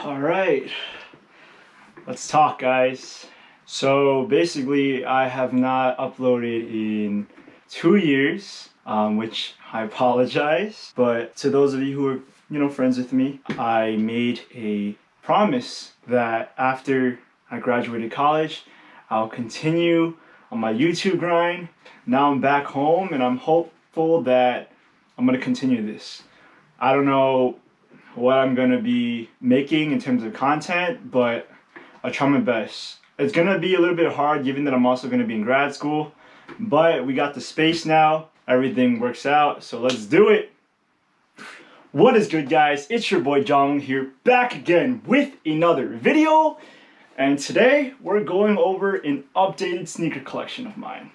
All right, let's talk, guys. So basically, I have not uploaded in 2 years, which I apologize. But to those of you who are, friends with me, I made a promise that after I graduated college, I'll continue on my YouTube grind. Now I'm back home, and I'm hopeful that I'm gonna continue this. I don't know what I'm gonna be making in terms of content, but I'll try my best. It's gonna be a little bit hard given that I'm also gonna be in grad school, but we got the space now. Everything works out, so let's do it. What is good, guys? It's your boy Jong here, back again with another video, and today we're going over an updated sneaker collection of mine.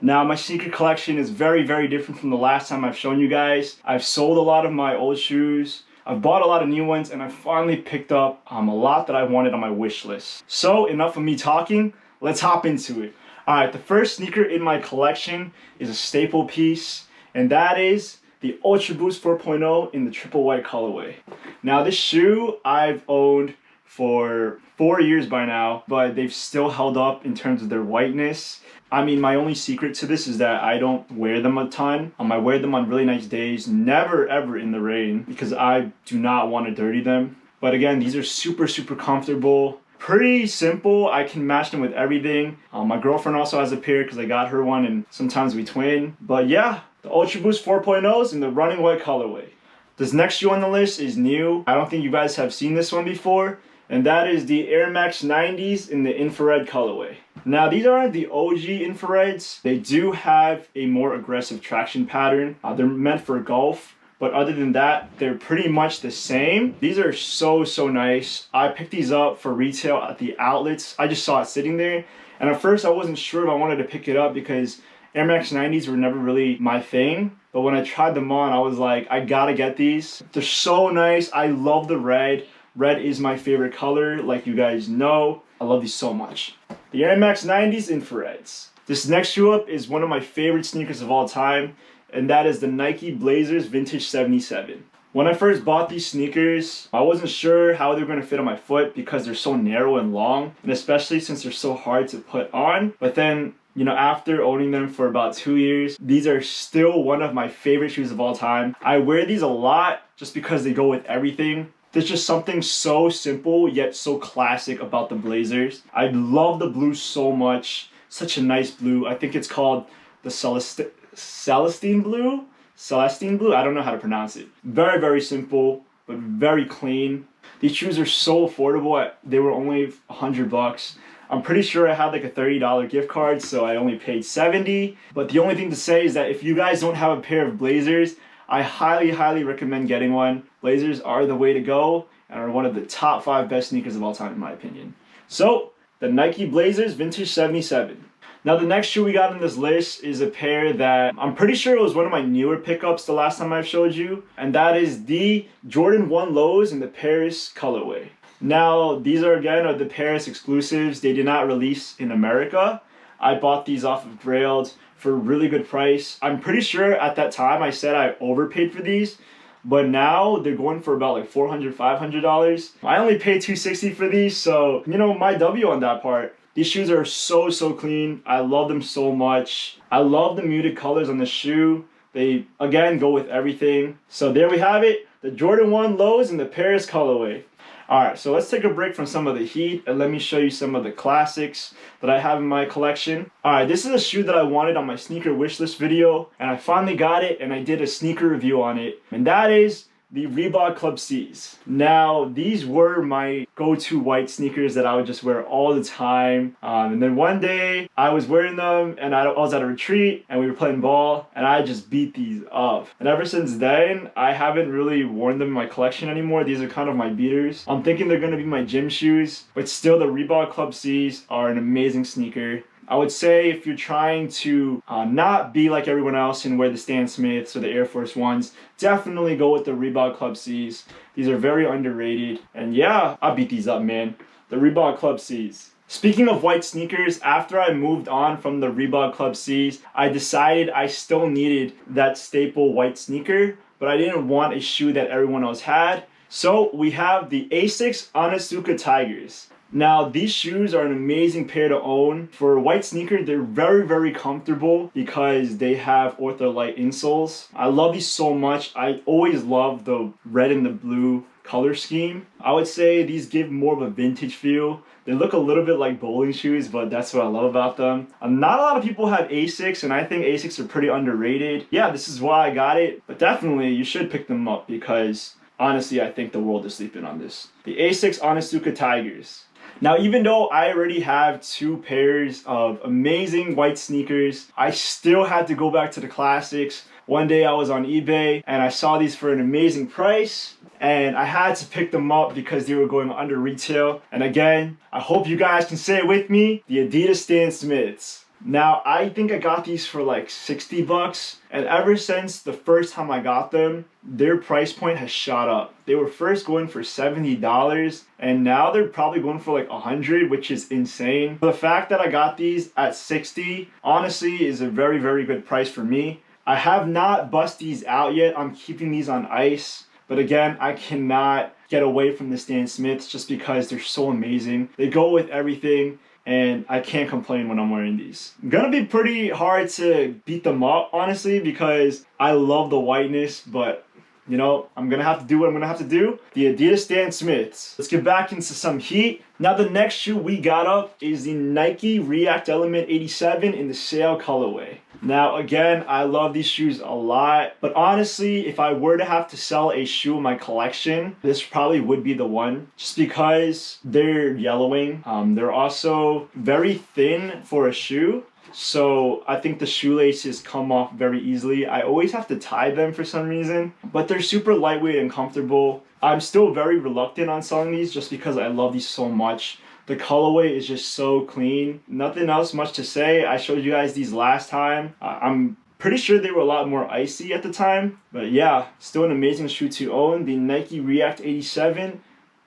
Now, my sneaker collection is very, very different from the last time I've shown you guys. I've sold a lot of my old shoes, I've bought a lot of new ones, and I finally picked up a lot that I wanted on my wish list. So enough of me talking, let's hop into it. Alright, the first sneaker in my collection is a staple piece, and that is the Ultra Boost 4.0 in the triple white colorway. Now, this shoe I've owned for 4 years by now, but they've still held up in terms of their whiteness. I mean, my only secret to this is that I don't wear them a ton. I wear them on really nice days, never ever in the rain, because I do not want to dirty them. But again, these are super, super comfortable. Pretty simple. I can match them with everything. My girlfriend also has a pair because I got her one, and sometimes we twin. But yeah, the Ultra Boost 4.0s in the running white colorway. This next shoe on the list is new. I don't think you guys have seen this one before, and that is the Air Max 90s in the infrared colorway. Now, these aren't the OG infrareds. They do have a more aggressive traction pattern. They're meant for golf, but other than that, they're pretty much the same. These are so, so nice. I picked these up for retail at the outlets. I just saw it sitting there, and at first I wasn't sure if I wanted to pick it up because Air Max 90s were never really my thing. But when I tried them on, I was like, I gotta get these. They're so nice. I love the red. Red is my favorite color, like you guys know. I love these so much. The Air Max 90s infrareds. This next shoe up is one of my favorite sneakers of all time, and that is the Nike Blazers Vintage 77. When I first bought these sneakers, I wasn't sure how they were going to fit on my foot because they're so narrow and long, and especially since they're so hard to put on. But then, after owning them for about 2 years, these are still one of my favorite shoes of all time. I wear these a lot just because they go with everything. There's just something so simple yet so classic about the Blazers. I love the blue so much. Such a nice blue. I think it's called the Celestine blue? Celestine blue? I don't know how to pronounce it. Very, very simple, but very clean. These shoes are so affordable. They were only $100. I'm pretty sure I had like a $30 gift card, so I only paid $70. But the only thing to say is that if you guys don't have a pair of Blazers, I highly, highly recommend getting one. Blazers are the way to go and are one of the top 5 best sneakers of all time in my opinion. So, the Nike Blazers Vintage 77. Now, the next shoe we got on this list is a pair that I'm pretty sure it was one of my newer pickups the last time I showed you, and that is the Jordan 1 Lows in the Paris colorway. Now, these are the Paris exclusives. They did not release in America. I bought these off of Grailed for a really good price. I'm pretty sure at that time I said I overpaid for these, but now they're going for about like $400, $500. I only paid $260 for these, so my W on that part. These shoes are so, so clean. I love them so much. I love the muted colors on the shoe. They, again, go with everything. So there we have it, the Jordan 1 Lows in the Paris colorway. Alright, so let's take a break from some of the heat and let me show you some of the classics that I have in my collection. Alright, this is a shoe that I wanted on my sneaker wishlist video, and I finally got it and I did a sneaker review on it, and that is the Reebok Club C's. Now, these were my go-to white sneakers that I would just wear all the time. And then one day, I was wearing them and I was at a retreat and we were playing ball and I just beat these up. And ever since then, I haven't really worn them in my collection anymore. These are kind of my beaters. I'm thinking they're gonna be my gym shoes, but still the Reebok Club C's are an amazing sneaker. I would say if you're trying to not be like everyone else and wear the Stan Smiths or the Air Force Ones, definitely go with the Reebok Club C's. These are very underrated. And yeah, I beat these up, man. The Reebok Club C's. Speaking of white sneakers, after I moved on from the Reebok Club C's, I decided I still needed that staple white sneaker, but I didn't want a shoe that everyone else had. So we have the Asics Onitsuka Tigers. Now, these shoes are an amazing pair to own. For white sneakers, they're very, very comfortable because they have Ortholite insoles. I love these so much. I always love the red and the blue color scheme. I would say these give more of a vintage feel. They look a little bit like bowling shoes, but that's what I love about them. Not a lot of people have Asics, and I think Asics are pretty underrated. Yeah, this is why I got it, but definitely you should pick them up because honestly, I think the world is sleeping on this. The Asics Onitsuka Tigers. Now, even though I already have 2 pairs of amazing white sneakers, I still had to go back to the classics. One day I was on eBay and I saw these for an amazing price and I had to pick them up because they were going under retail. And again, I hope you guys can say it with me, the Adidas Stan Smiths. Now, I think I got these for like 60 bucks, and ever since the first time I got them, their price point has shot up. They were first going for $70, and now they're probably going for like 100, which is insane. The fact that I got these at 60, honestly, is a very, very good price for me. I have not bust these out yet. I'm keeping these on ice. But again, I cannot get away from the Stan Smiths just because they're so amazing. They go with everything. And I can't complain when I'm wearing these. Gonna be pretty hard to beat them up, honestly, because I love the whiteness, but you know, I'm gonna have to do what I'm gonna have to do. The Adidas Stan Smiths. Let's get back into some heat. Now the next shoe we got up is the Nike React Element 87 in the Sail colorway. Now again, I love these shoes a lot, but honestly, if I were to have to sell a shoe in my collection, this probably would be the one, just because they're yellowing. They're also very thin for a shoe. So I think the shoelaces come off very easily. I always have to tie them for some reason, but they're super lightweight and comfortable. I'm still very reluctant on selling these just because I love these so much. The colorway is just so clean. Nothing else much to say. I showed you guys these last time. I'm pretty sure they were a lot more icy at the time, but yeah, still an amazing shoe to own. The Nike React 87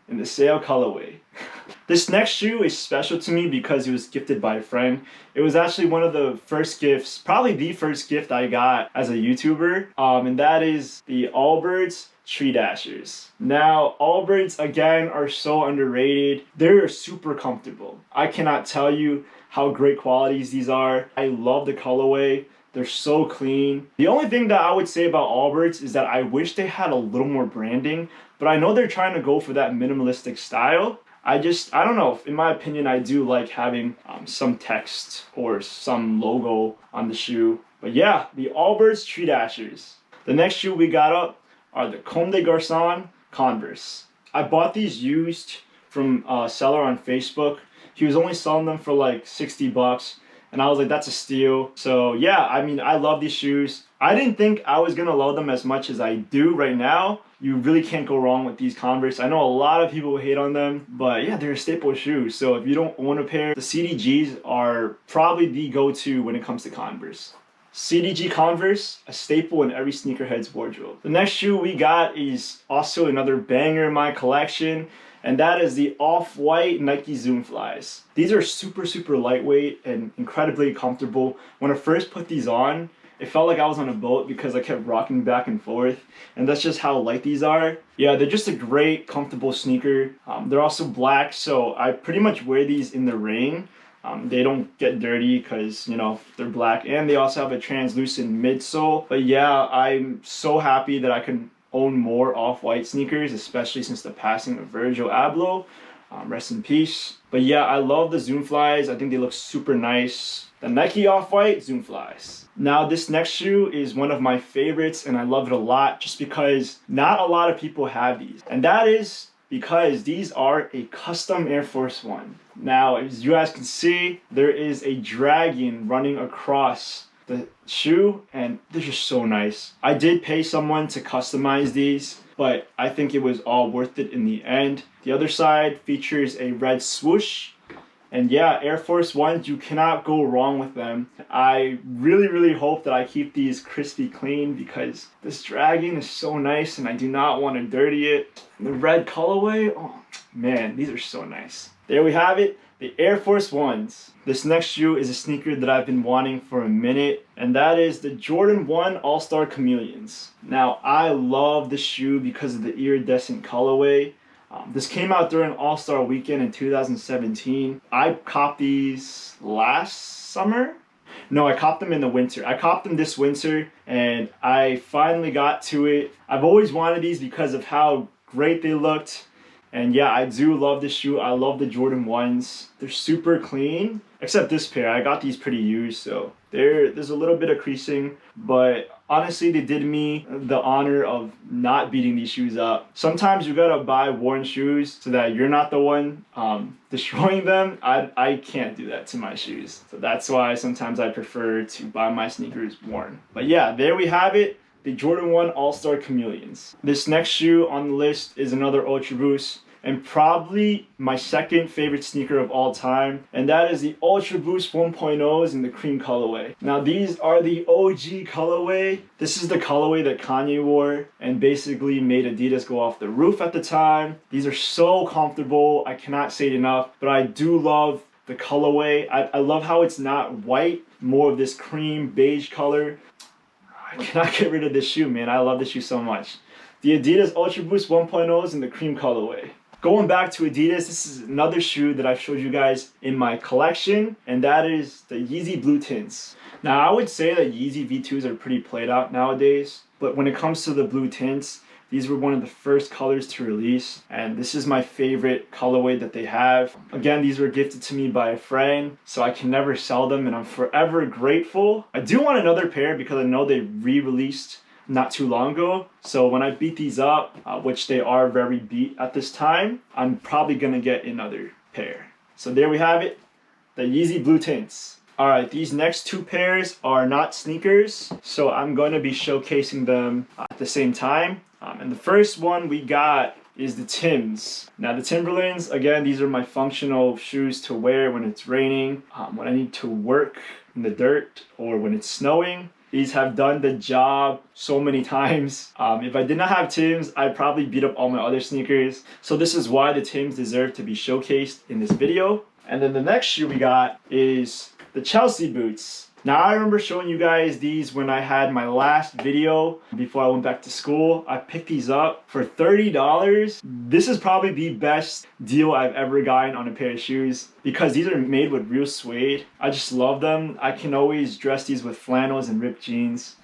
in the Sail colorway. This next shoe is special to me because it was gifted by a friend. It was actually one of the first gifts, probably the first gift I got as a YouTuber, and that is the Allbirds Tree Dashers. Now, Allbirds, again, are so underrated. They're super comfortable. I cannot tell you how great qualities these are. I love the colorway. They're so clean. The only thing that I would say about Allbirds is that I wish they had a little more branding, but I know they're trying to go for that minimalistic style. I don't know, in my opinion, I do like having some text or some logo on the shoe. But yeah, the Allbirds Tree Dashers. The next shoe we got up are the Comme des Garçons Converse. I bought these used from a seller on Facebook. He was only selling them for like 60 bucks. And I was like, that's a steal. So yeah, I mean, I love these shoes. I didn't think I was gonna love them as much as I do right now. You really can't go wrong with these Converse. I know a lot of people hate on them, but yeah, they're a staple shoe. So if you don't own a pair, the CDGs are probably the go-to when it comes to Converse. CDG Converse, a staple in every sneakerhead's wardrobe. The next shoe we got is also another banger in my collection, and that is the Off-White Nike Zoom Flies. These are super, super lightweight and incredibly comfortable. When I first put these on, it felt like I was on a boat because I kept rocking back and forth, and that's just how light these are. Yeah, they're just a great, comfortable sneaker. They're also black, so I pretty much wear these in the rain. They don't get dirty because, you know, they're black, and they also have a translucent midsole. But yeah, I'm so happy that I can own more Off-White sneakers, especially since the passing of Virgil Abloh. Rest in peace. But yeah, I love the Zoom Flies. I think they look super nice. The Nike Off-White Zoom Flies. Now this next shoe is one of my favorites, and I love it a lot just because not a lot of people have these. And that is because these are a custom Air Force One. Now, as you guys can see, there is a dragon running across the shoe, and they're just so nice. I did pay someone to customize these, but I think it was all worth it in the end. The other side features a red swoosh. And yeah, Air Force Ones, you cannot go wrong with them. I really, really hope that I keep these crispy clean because this dragon is so nice and I do not want to dirty it. The red colorway, oh man, these are so nice. There we have it, the Air Force Ones. This next shoe is a sneaker that I've been wanting for a minute, and that is the Jordan 1 All-Star Chameleons. Now, I love this shoe because of the iridescent colorway. This came out during All-Star Weekend in 2017. I copped these last summer. No, I copped them in the winter. I copped them this winter, and I finally got to it. I've always wanted these because of how great they looked. And yeah, I do love this shoe. I love the Jordan 1s. They're super clean, except this pair. I got these pretty used, so there's a little bit of creasing, but honestly, they did me the honor of not beating these shoes up. Sometimes you gotta buy worn shoes so that you're not the one destroying them. I can't do that to my shoes. So that's why sometimes I prefer to buy my sneakers worn. But yeah, there we have it. The Jordan 1 All-Star Chameleons. This next shoe on the list is another Ultra Boost, and probably my second favorite sneaker of all time, and that is the Ultra Boost 1.0s in the cream colorway. Now these are the OG colorway. This is the colorway that Kanye wore and basically made Adidas go off the roof at the time. These are so comfortable, I cannot say it enough, but I do love the colorway. I love how it's not white, more of this cream beige color. I cannot get rid of this shoe, man. I love this shoe so much. The Adidas Ultra Boost 1.0s in the cream colorway. Going back to Adidas, this is another shoe that I've showed you guys in my collection, and that is the Yeezy Blue Tints. Now, I would say that Yeezy V2s are pretty played out nowadays, but when it comes to the blue tints, these were one of the first colors to release, and this is my favorite colorway that they have. Again, these were gifted to me by a friend, so I can never sell them, and I'm forever grateful. I do want another pair because I know they re-released not too long ago, so when I beat these up, which they are very beat at this time, I'm probably gonna get another pair. So there we have it, the Yeezy Blue Tints. Alright, these next two pairs are not sneakers, so I'm going to be showcasing them at the same time. And the first one we got is the Tims. Now the Timberlands, again, these are my functional shoes to wear when it's raining, when I need to work in the dirt, or when it's snowing. These have done the job so many times. If I did not have Tims, I'd probably beat up all my other sneakers. So this is why the Tims deserve to be showcased in this video. And then the next shoe we got is the Chelsea boots. Now I remember showing you guys these when I had my last video before I went back to school. I picked these up for $30. This is probably the best deal I've ever gotten on a pair of shoes because these are made with real suede. I just love them. I can always dress these with flannels and ripped jeans.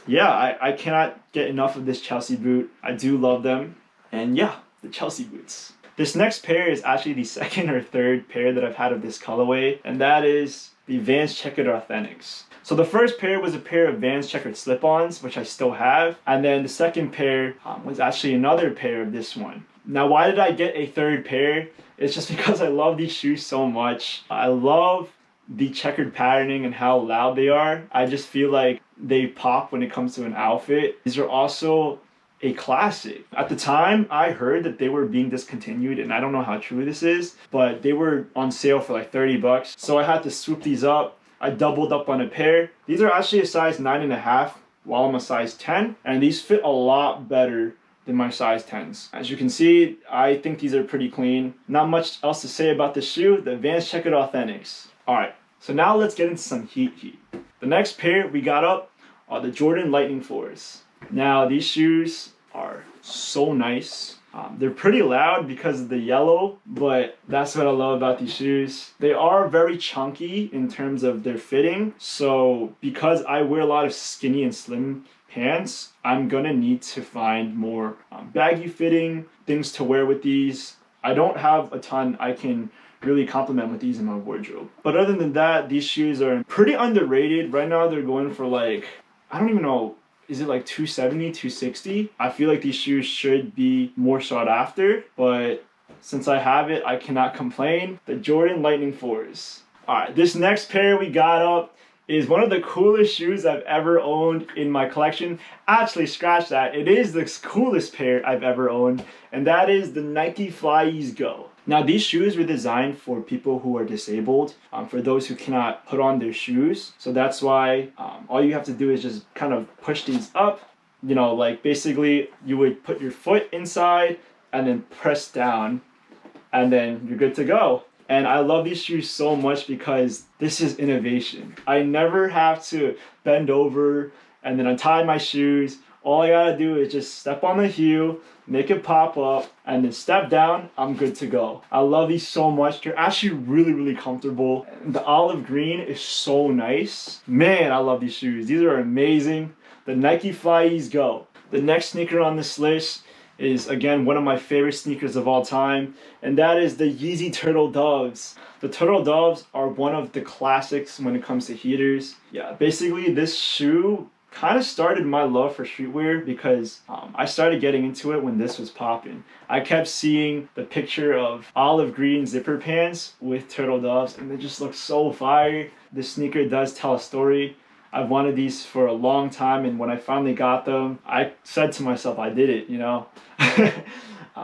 Yeah, I cannot get enough of this Chelsea boot. I do love them. And yeah, the Chelsea boots. This next pair is actually the second or third pair that I've had of this colorway, and that is the Vans Checkered Authentics. So the first pair was a pair of Vans Checkered slip-ons, which I still have, and then the second pair was actually another pair of this one. Now why did I get a third pair? It's just because I love these shoes so much. I love the checkered patterning and how loud they are. I just feel like they pop when it comes to an outfit. These are also a classic. At the time, I heard that they were being discontinued, and I don't know how true this is, but they were on sale for like 30 bucks. So I had to swoop these up. I doubled up on a pair. These are actually a size 9.5 while I'm a size 10, and these fit a lot better than my size 10s. As you can see, I think these are pretty clean. Not much else to say about this shoe, the Vans Checkered Authentics. Alright, so now let's get into some heat. The next pair we got up are the Jordan Lightning 4s. Now these shoes are so nice. They're pretty loud because of the yellow, but that's what I love about these shoes. They are very chunky in terms of their fitting, so because I wear a lot of skinny and slim pants, I'm gonna need to find more baggy fitting things to wear with these. I don't have a ton I can really compliment with these in my wardrobe. But other than that, these shoes are pretty underrated. Right now they're going for like, I don't even know, is it like $270, $260? I feel like these shoes should be more sought after, but since I have it, I cannot complain. The Jordan Lightning 4s. Alright, this next pair we got up is one of the coolest shoes I've ever owned in my collection. Actually, scratch that. It is the coolest pair I've ever owned, and that is the Nike FlyEase Go. Now these shoes were designed for people who are disabled, for those who cannot put on their shoes. So that's why all you have to do is just kind of push these up. You know, like basically you would put your foot inside and then press down, and then you're good to go. And I love these shoes so much because this is innovation. I never have to bend over and then untie my shoes. All I gotta do is just step on the heel, make it pop up, and then step down, I'm good to go. I love these so much. They're actually really, really comfortable. The olive green is so nice. Man, I love these shoes. These are amazing. The Nike Flyeeze Go. The next sneaker on this list is, again, one of my favorite sneakers of all time, and that is the Yeezy Turtle Doves. The Turtle Doves are one of the classics when it comes to heaters. Yeah, basically this shoe kind of started my love for streetwear because I started getting into it when this was popping. I kept seeing the picture of olive green zipper pants with turtle doves, and they just look so fire. This sneaker does tell a story. I've wanted these for a long time, and when I finally got them, I said to myself, I did it, you know?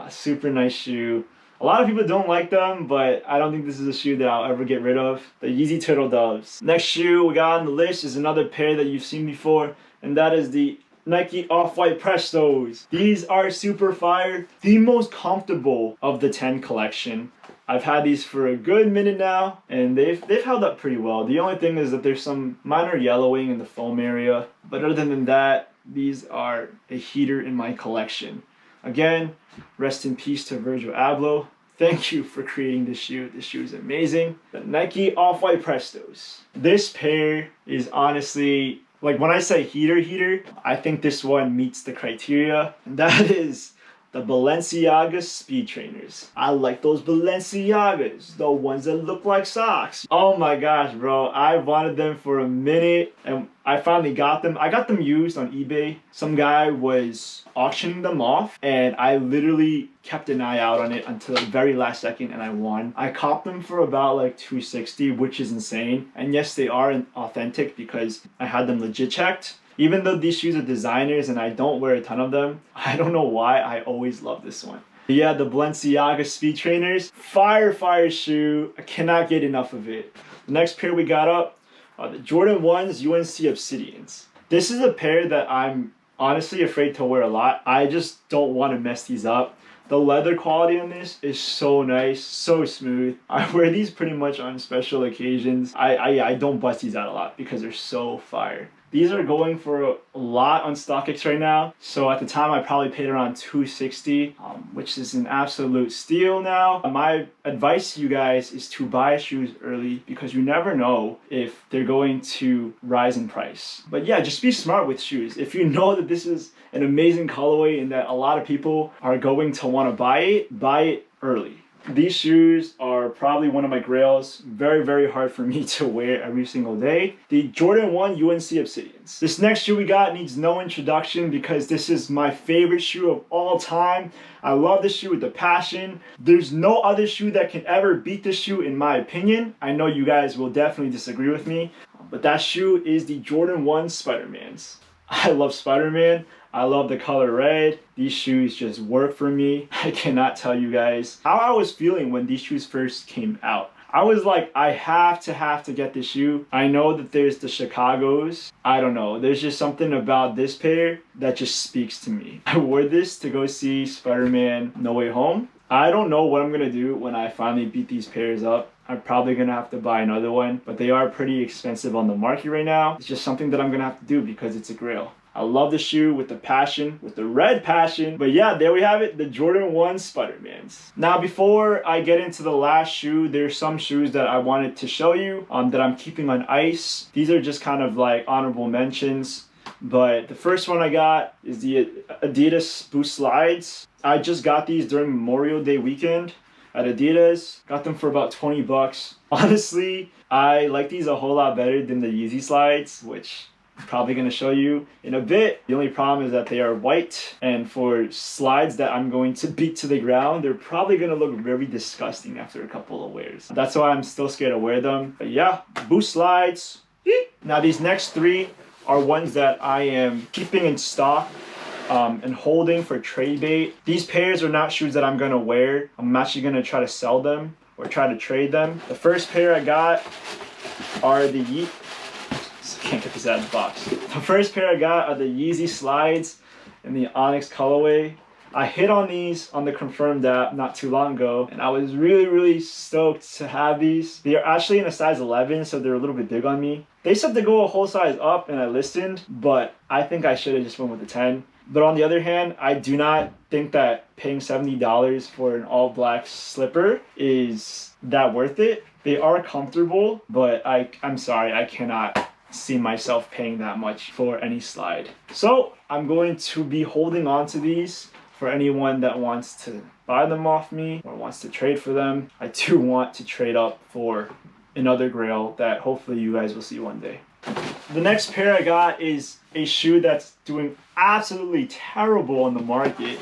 Super nice shoe. A lot of people don't like them, but I don't think this is a shoe that I'll ever get rid of. The Yeezy Turtle Doves. Next shoe we got on the list is another pair that you've seen before, and that is the Nike Off-White Prestos. These are super fire. The most comfortable of the 10 collection. I've had these for a good minute now, and they've held up pretty well. The only thing is that there's some minor yellowing in the foam area, but other than that, these are a heater in my collection. Again, rest in peace to Virgil Abloh. Thank you for creating this shoe. This shoe is amazing. The Nike Off-White Prestos. This pair is honestly, like when I say heater, I think this one meets the criteria. And that is the Balenciaga Speed Trainers. I like those Balenciagas, the ones that look like socks. Oh my gosh, bro. I wanted them for a minute and I finally got them. I got them used on eBay. Some guy was auctioning them off and I literally kept an eye out on it until the very last second and I won. I copped them for about like $260, which is insane. And yes, they are authentic because I had them legit checked. Even though these shoes are designers and I don't wear a ton of them, I don't know why I always love this one. But yeah, the Balenciaga Speed Trainers, fire shoe. I cannot get enough of it. The next pair we got up are the Jordan 1s UNC Obsidians. This is a pair that I'm honestly afraid to wear a lot. I just don't want to mess these up. The leather quality on this is so nice, so smooth. I wear these pretty much on special occasions. I don't bust these out a lot because they're so fire. These are going for a lot on StockX right now. So at the time, I probably paid around $260, which is an absolute steal now. My advice to you guys is to buy shoes early because you never know if they're going to rise in price. But yeah, just be smart with shoes. If you know that this is an amazing colorway and that a lot of people are going to want to buy it early. These shoes are probably one of my grails. Very hard for me to wear every single day. The Jordan 1 UNC Obsidians. This next shoe we got needs no introduction because this is my favorite shoe of all time. I love this shoe with a passion. There's no other shoe that can ever beat this shoe in my opinion. I know you guys will definitely disagree with me, but that shoe is the Jordan 1 Spider-Mans. I love Spider-Man. I love the color red. These shoes just work for me. I cannot tell you guys how I was feeling when these shoes first came out. I was like, I have to get this shoe. I know that there's the Chicagos. I don't know. There's just something about this pair that just speaks to me. I wore this to go see Spider-Man No Way Home. I don't know what I'm gonna do when I finally beat these pairs up. I'm probably gonna have to buy another one, but they are pretty expensive on the market right now. It's just something that I'm gonna have to do because it's a grail. I love the shoe with the passion, with the red passion. But yeah, there we have it, the Jordan 1 Spider-Mans. Now, before I get into the last shoe, there's some shoes that I wanted to show you that I'm keeping on ice. These are just kind of like honorable mentions. But the first one I got is the Adidas Boost Slides. I just got these during Memorial Day weekend at Adidas. Got them for about 20 bucks. Honestly, I like these a whole lot better than the Yeezy Slides, which I'm probably going to show you in a bit. The only problem is that they are white, and for slides that I'm going to beat to the ground, they're probably going to look very disgusting after a couple of wears. That's why I'm still scared to wear them. But yeah, Boost Slides. Now these next three are ones that I am keeping in stock and holding for trade bait. These pairs are not shoes that I'm going to wear. I'm actually going to try to sell them or try to trade them. The first pair I got are the can't get this out of the box. The first pair I got are the Yeezy Slides in the Onyx colorway. I hit on these on the Confirmed app not too long ago, and I was really stoked to have these. They are actually in a size 11, so they're a little bit big on me. They said to go a whole size up, and I listened, but I think I should have just went with the 10. But on the other hand, I do not think that paying $70 for an all black slipper is that worth it. They are comfortable, but I'm sorry, I cannot see myself paying that much for any slide. So I'm going to be holding on to these for anyone that wants to buy them off me or wants to trade for them. I do want to trade up for another grail that hopefully you guys will see one day. The next pair I got is a shoe that's doing absolutely terrible on the market,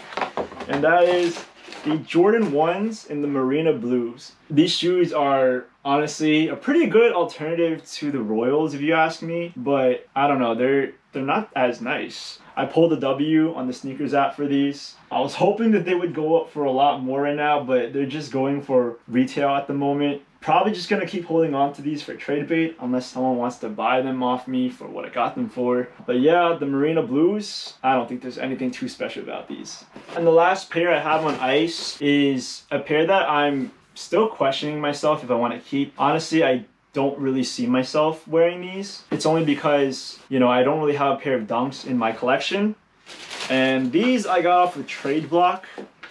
and that is the Jordan 1s in the Marina Blues. These shoes are honestly a pretty good alternative to the Royals if you ask me, but I don't know, they're not as nice. I pulled a W on the sneakers app for these. I was hoping that they would go up for a lot more right now, but they're just going for retail at the moment. Probably just gonna keep holding on to these for trade bait unless someone wants to buy them off me for what I got them for. But yeah, the Marina Blues, I don't think there's anything too special about these. And the last pair I have on ice is a pair that I'm still questioning myself if I want to keep. Honestly, I don't really see myself wearing these. It's only because, you know, I don't really have a pair of Dunks in my collection. And these I got off of Trade Block.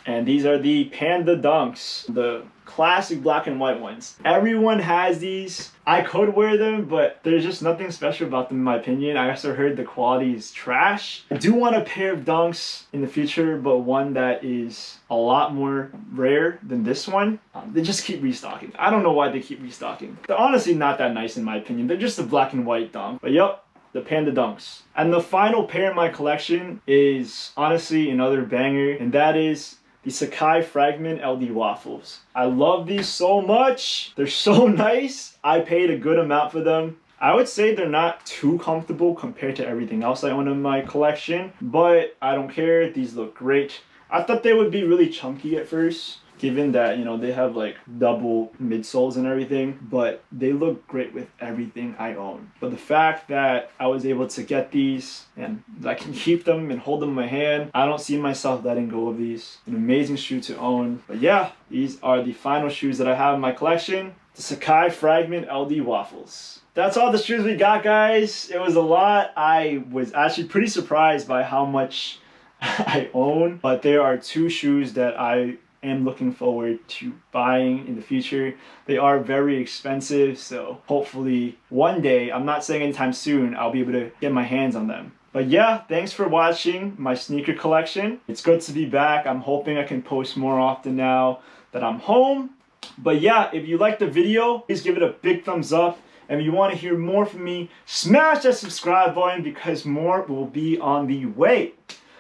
And these are the Panda Dunks, the classic black and white ones. Everyone has these. I could wear them, but there's just nothing special about them in my opinion. I also heard the quality is trash. I do want a pair of Dunks in the future, but one that is a lot more rare than this one. They just keep restocking. I don't know why they keep restocking. They're honestly not that nice in my opinion. They're just a black and white dunk. But yep, the Panda Dunks. And the final pair in my collection is honestly another banger, and that is the Sacai Fragment LD Waffles. I love these so much. They're so nice. I paid a good amount for them. I would say they're not too comfortable compared to everything else I own in my collection, but I don't care. These look great. I thought they would be really chunky at first, given that, you know, they have like double midsoles and everything, but they look great with everything I own. But the fact that I was able to get these and I can keep them and hold them in my hand, I don't see myself letting go of these. An amazing shoe to own. But yeah, these are the final shoes that I have in my collection. The Sacai Fragment LD Waffles. That's all the shoes we got, guys. It was a lot. I was actually pretty surprised by how much I own, but there are two shoes that I am looking forward to buying in the future. They are very expensive, so hopefully one day, I'm not saying anytime soon, I'll be able to get my hands on them. But yeah, thanks for watching my sneaker collection. It's good to be back. I'm hoping I can post more often now that I'm home. But yeah, if you liked the video, please give it a big thumbs up. And if you want to hear more from me, smash that subscribe button because more will be on the way.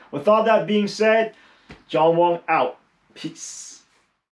With all that being said, John Wong out. Peace.